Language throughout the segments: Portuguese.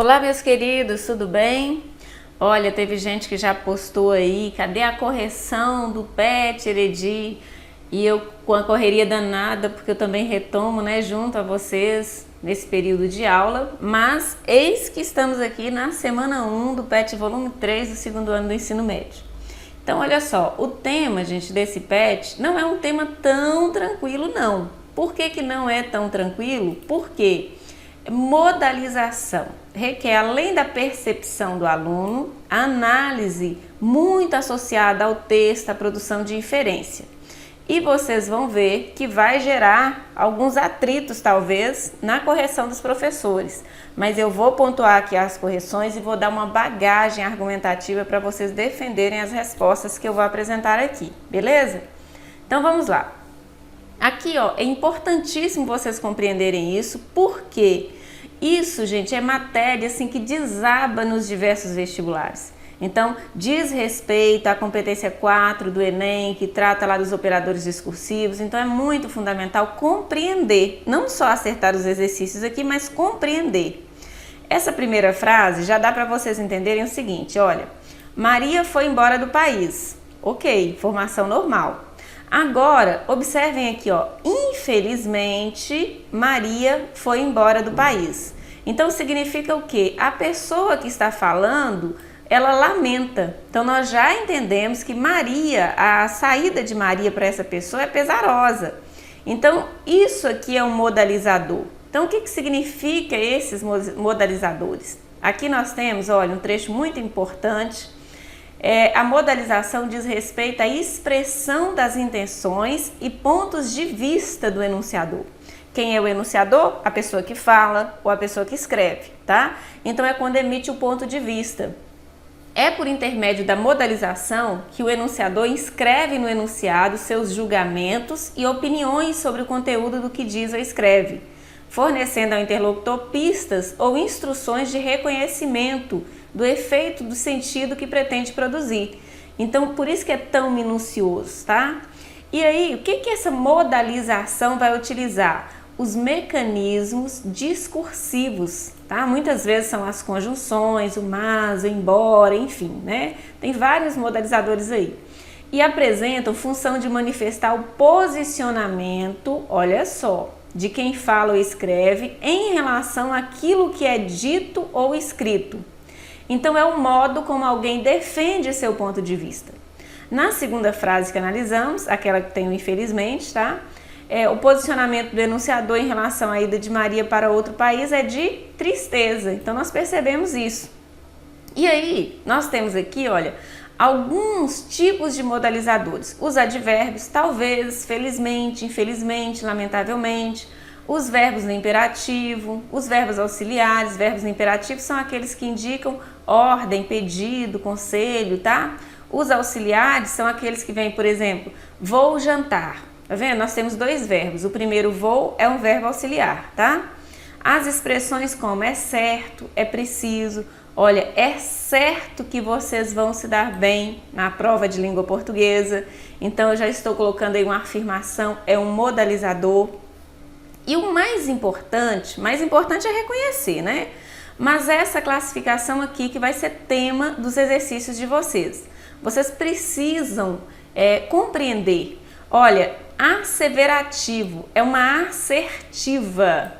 Olá, meus queridos, tudo bem? Olha, teve gente que já postou aí, cadê a correção do PET, Heredi? E eu com a correria danada, porque eu também retomo, né, junto a vocês nesse período de aula, mas eis que estamos aqui na semana 1 do PET volume 3 do segundo ano do ensino médio. Então, olha só, o tema, gente, desse PET não é um tema tão tranquilo, não. Por que que não é tão tranquilo? Porque modalização requer, além da percepção do aluno, a análise muito associada ao texto, à produção de inferência. E vocês vão ver que vai gerar alguns atritos, talvez, na correção dos professores. Mas eu vou pontuar aqui as correções e vou dar uma bagagem argumentativa para vocês defenderem as respostas que eu vou apresentar aqui, beleza? Então vamos lá. Aqui, ó, é importantíssimo vocês compreenderem isso, porque isso, gente, é matéria assim que desaba nos diversos vestibulares. Então, diz respeito à competência 4 do Enem, que trata lá dos operadores discursivos. Então, é muito fundamental compreender, não só acertar os exercícios aqui, mas compreender. Essa primeira frase já dá para vocês entenderem o seguinte, olha, Maria foi embora do país. Ok, informação normal. Agora, observem aqui, ó, infelizmente, Maria foi embora do país. Então, significa o quê? A pessoa que está falando, ela lamenta. Então, nós já entendemos que Maria, a saída de Maria para essa pessoa é pesarosa. Então, isso aqui é um modalizador. Então, o que significa esses modalizadores? Aqui nós temos, olha, um trecho muito importante. A modalização diz respeito à expressão das intenções e pontos de vista do enunciador. Quem é o enunciador? A pessoa que fala ou a pessoa que escreve, tá? Então é quando emite o ponto de vista. É por intermédio da modalização que o enunciador inscreve no enunciado seus julgamentos e opiniões sobre o conteúdo do que diz ou escreve, fornecendo ao interlocutor pistas ou instruções de reconhecimento do efeito do sentido que pretende produzir. Então, por isso que é tão minucioso, tá? E aí, o que essa modalização vai utilizar? Os mecanismos discursivos, tá? Muitas vezes são as conjunções, o mas, o embora, enfim, né? Tem vários modalizadores aí. E apresentam função de manifestar o posicionamento, olha só, de quem fala ou escreve em relação àquilo que é dito ou escrito. Então, é o modo como alguém defende seu ponto de vista. Na segunda frase que analisamos, aquela que tem o infelizmente, tá? O posicionamento do enunciador em relação à ida de Maria para outro país é de tristeza. Então, nós percebemos isso. E aí, nós temos aqui, olha, alguns tipos de modalizadores. Os advérbios, talvez, felizmente, infelizmente, lamentavelmente. Os verbos no imperativo, os verbos auxiliares. Verbos no imperativo são aqueles que indicam ordem, pedido, conselho, tá? Os auxiliares são aqueles que vêm, por exemplo, vou jantar. Tá vendo? Nós temos dois verbos. O primeiro, vou, é um verbo auxiliar, tá? As expressões como é certo, é preciso. Olha, é certo que vocês vão se dar bem na prova de língua portuguesa. Então, eu já estou colocando aí uma afirmação, é um modalizador. E o mais importante é reconhecer, né? Mas essa classificação aqui que vai ser tema dos exercícios de vocês. Vocês precisam compreender. Olha, asseverativo é uma assertiva.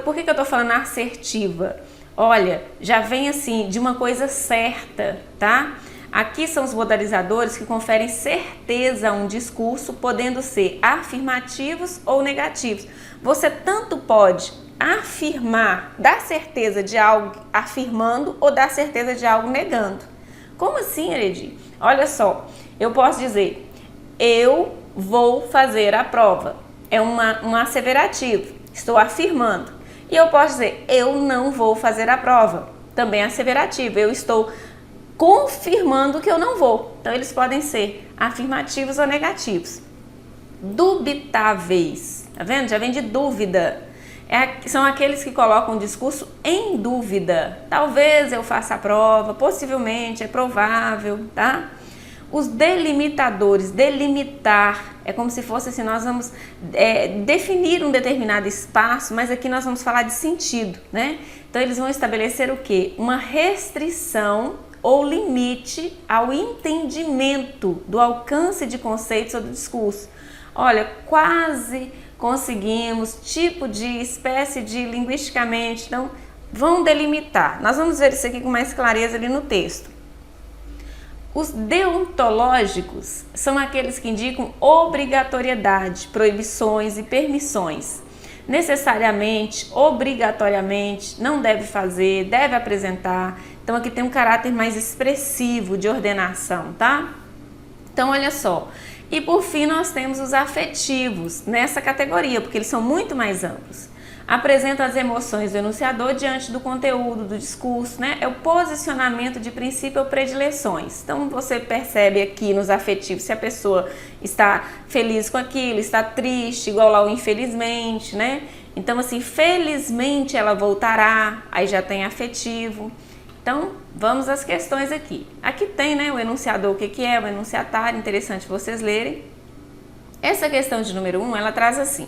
Por que eu estou falando assertiva? Olha, já vem assim de uma coisa certa, tá? Aqui são os modalizadores que conferem certeza a um discurso, podendo ser afirmativos ou negativos. Você tanto pode afirmar, dar certeza de algo afirmando ou dar certeza de algo negando. Como assim, Heredi? Olha só, eu posso dizer, eu vou fazer a prova. É um asseverativo, estou afirmando. E eu posso dizer, eu não vou fazer a prova. Também é asseverativo, eu estou confirmando que eu não vou. Então, eles podem ser afirmativos ou negativos. Dubitáveis, tá vendo? Já vem de dúvida. São aqueles que colocam o discurso em dúvida. Talvez eu faça a prova, possivelmente, é provável, tá? Os delimitadores, delimitar, é como se fosse assim, nós vamos definir um determinado espaço, mas aqui nós vamos falar de sentido, né? Então eles vão estabelecer o quê? Uma restrição ou limite ao entendimento do alcance de conceitos ou do discurso. Olha, quase conseguimos, tipo de, espécie de, linguisticamente, então vão delimitar. Nós vamos ver isso aqui com mais clareza ali no texto. Os deontológicos são aqueles que indicam obrigatoriedade, proibições e permissões. Necessariamente, obrigatoriamente, não deve fazer, deve apresentar. Então aqui tem um caráter mais expressivo de ordenação, tá? Então olha só. E por fim nós temos os afetivos nessa categoria, porque eles são muito mais amplos. Apresenta as emoções do enunciador diante do conteúdo do discurso, né? É o posicionamento de princípio ou predileções. Então você percebe aqui nos afetivos se a pessoa está feliz com aquilo, está triste, igual lá o infelizmente, né? Então assim, felizmente ela voltará, aí já tem afetivo. Então vamos às questões aqui. Aqui tem, né, o enunciador, o que é o enunciatário, interessante vocês lerem. Essa questão de número 1, ela traz assim: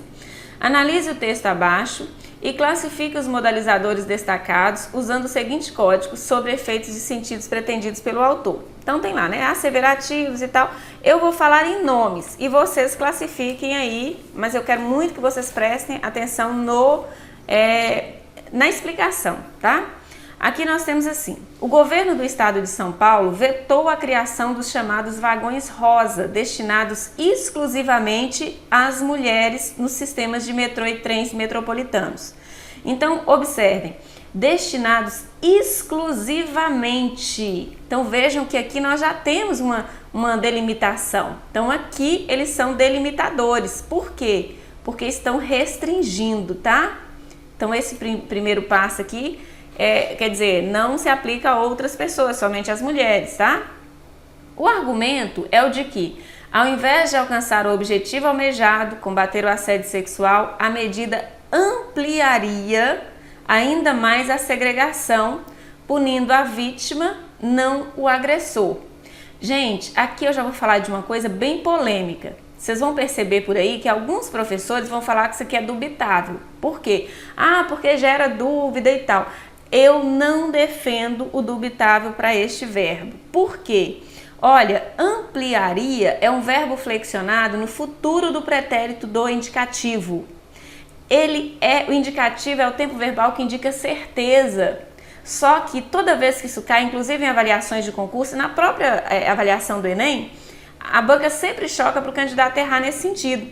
analise o texto abaixo e classifique os modalizadores destacados usando o seguinte código sobre efeitos de sentidos pretendidos pelo autor. Então tem lá, né, asseverativos e tal. Eu vou falar em nomes e vocês classifiquem aí, mas eu quero muito que vocês prestem atenção na explicação, tá? Aqui nós temos assim: o governo do estado de São Paulo vetou a criação dos chamados vagões rosa, destinados exclusivamente às mulheres nos sistemas de metrô e trens metropolitanos. Então, observem, destinados exclusivamente. Então, vejam que aqui nós já temos uma delimitação. Então, aqui eles são delimitadores. Por quê? Porque estão restringindo, tá? Então, esse primeiro passo aqui quer dizer, não se aplica a outras pessoas, somente às mulheres, tá? O argumento é o de que, ao invés de alcançar o objetivo almejado, combater o assédio sexual, a medida ampliaria ainda mais a segregação, punindo a vítima, não o agressor. Gente, aqui eu já vou falar de uma coisa bem polêmica. Vocês vão perceber por aí que alguns professores vão falar que isso aqui é dubitável. Por quê? Porque gera dúvida e tal. Eu não defendo o dubitável para este verbo. Por quê? Olha, ampliaria é um verbo flexionado no futuro do pretérito do indicativo. O indicativo é o tempo verbal que indica certeza. Só que toda vez que isso cai, inclusive em avaliações de concurso, na própria avaliação do Enem, a banca sempre choca para o candidato errar nesse sentido.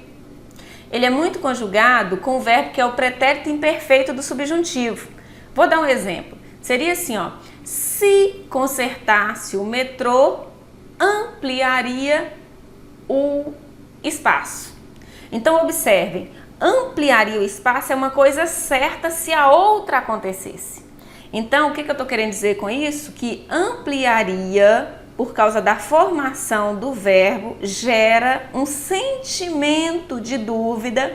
Ele é muito conjugado com o verbo que é o pretérito imperfeito do subjuntivo. Vou dar um exemplo. Seria assim, ó: se consertasse o metrô, ampliaria o espaço. Então, observem, ampliaria o espaço é uma coisa certa se a outra acontecesse. Então, o que eu estou querendo dizer com isso? Que ampliaria, por causa da formação do verbo, gera um sentimento de dúvida,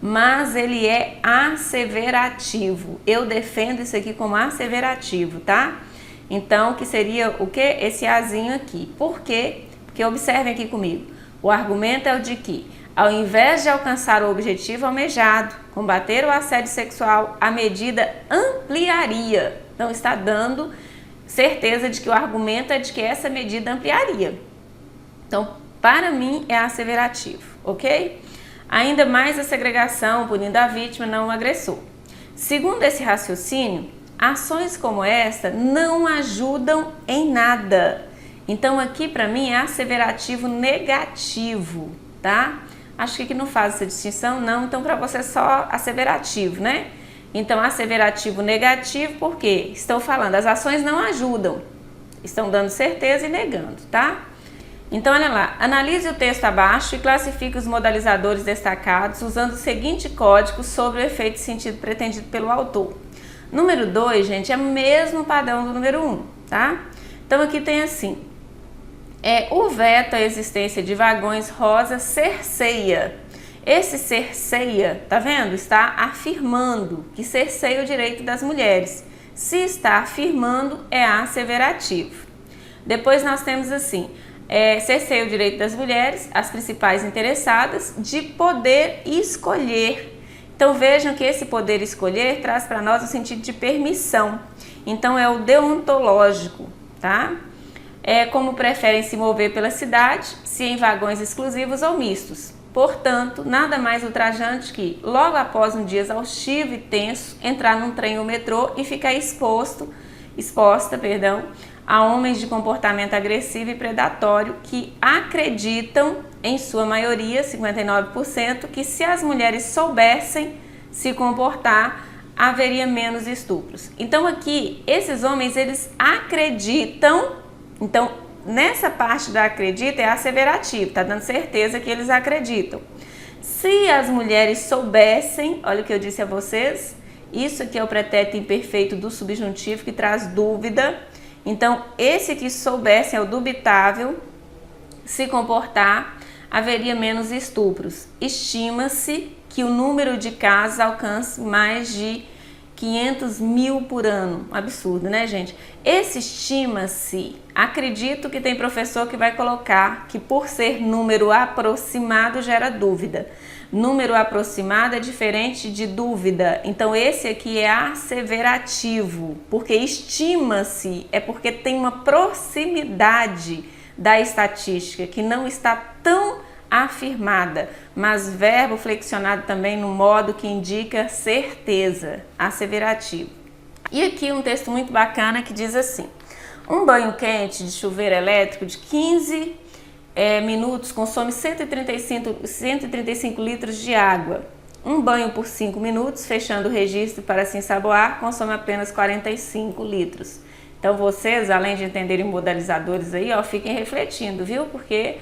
mas ele é asseverativo. Eu defendo isso aqui como asseverativo, tá? Então, que seria o quê? Esse azinho aqui. Por quê? Porque observem aqui comigo. O argumento é o de que, ao invés de alcançar o objetivo almejado, combater o assédio sexual, a medida ampliaria. Então, está dando certeza de que o argumento é de que essa medida ampliaria. Então, para mim, é asseverativo, ok? Ainda mais a segregação, punindo a vítima, não o agressor. Segundo esse raciocínio, ações como esta não ajudam em nada. Então, aqui para mim é asseverativo negativo, tá? Acho que aqui não faz essa distinção, não. Então, para você é só asseverativo, né? Então, asseverativo negativo, por quê? Estou falando, as ações não ajudam. Estão dando certeza e negando, tá? Então, olha lá, analise o texto abaixo e classifique os modalizadores destacados usando o seguinte código sobre o efeito de sentido pretendido pelo autor. Número 2, gente, é o mesmo padrão do número 1, tá? Então, aqui tem assim: o veto à existência de vagões rosa cerceia. Esse cerceia, tá vendo? Está afirmando que cerceia o direito das mulheres. Se está afirmando, é asseverativo. Depois nós temos assim: cerceia o direito das mulheres, as principais interessadas, de poder escolher. Então vejam que esse poder escolher traz para nós o sentido de permissão. Então é o deontológico, tá? É como preferem se mover pela cidade, se em vagões exclusivos ou mistos. Portanto, nada mais ultrajante que, logo após um dia exaustivo e tenso, entrar num trem ou metrô e ficar exposta, a homens de comportamento agressivo e predatório que acreditam, em sua maioria, 59%, que se as mulheres soubessem se comportar, haveria menos estupros. Então aqui, esses homens, eles acreditam, então nessa parte da acredita é asseverativo, tá dando certeza que eles acreditam. Se as mulheres soubessem, olha o que eu disse a vocês, isso aqui é o pretérito imperfeito do subjuntivo que traz dúvida. Então, esse que soubessem é o dubitável, se comportar, haveria menos estupros. Estima-se que o número de casos alcance mais de 500 mil por ano. Absurdo, né, gente? Esse estima-se, acredito que tem professor que vai colocar que por ser número aproximado gera dúvida. Número aproximado é diferente de dúvida, então esse aqui é asseverativo, porque estima-se é porque tem uma proximidade da estatística que não está tão afirmada, mas verbo flexionado também no modo que indica certeza, asseverativo. E aqui um texto muito bacana que diz assim: um banho quente de chuveiro elétrico de 15 minutos consome 135 litros de água. Um banho por 5 minutos, fechando o registro para se ensaboar, consome apenas 45 litros. Então vocês, além de entenderem modalizadores aí, ó, fiquem refletindo, viu? Porque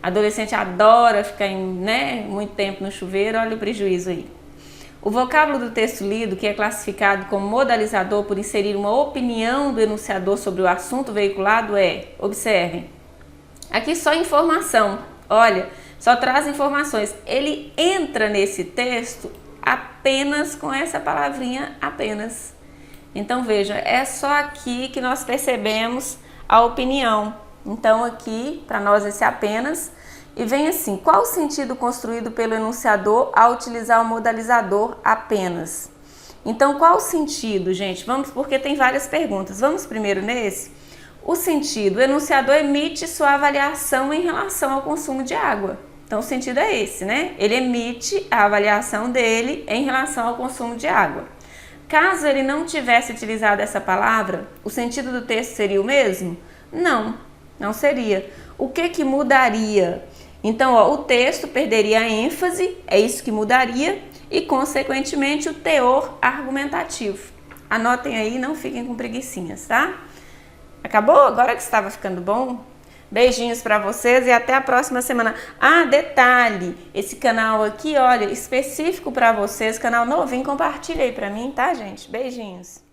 adolescente adora ficar muito tempo no chuveiro, olha o prejuízo aí. O vocábulo do texto lido, que é classificado como modalizador por inserir uma opinião do enunciador sobre o assunto veiculado observem, aqui só informação, olha, só traz informações. Ele entra nesse texto apenas com essa palavrinha apenas. Então veja, é só aqui que nós percebemos a opinião. Então aqui, para nós esse apenas, e vem assim: qual o sentido construído pelo enunciador ao utilizar o modalizador apenas? Então qual o sentido, gente? Porque tem várias perguntas. Vamos primeiro nesse. O sentido, o enunciador emite sua avaliação em relação ao consumo de água. Então o sentido é esse, né? Ele emite a avaliação dele em relação ao consumo de água. Caso ele não tivesse utilizado essa palavra, o sentido do texto seria o mesmo? Não, não seria. O que mudaria? Então, ó, o texto perderia a ênfase, é isso que mudaria, e consequentemente o teor argumentativo. Anotem aí, não fiquem com preguicinhas, tá? Acabou? Agora que estava ficando bom? Beijinhos para vocês e até a próxima semana. Ah, detalhe, esse canal aqui, olha, específico para vocês, canal novinho, compartilha aí para mim, tá, gente? Beijinhos.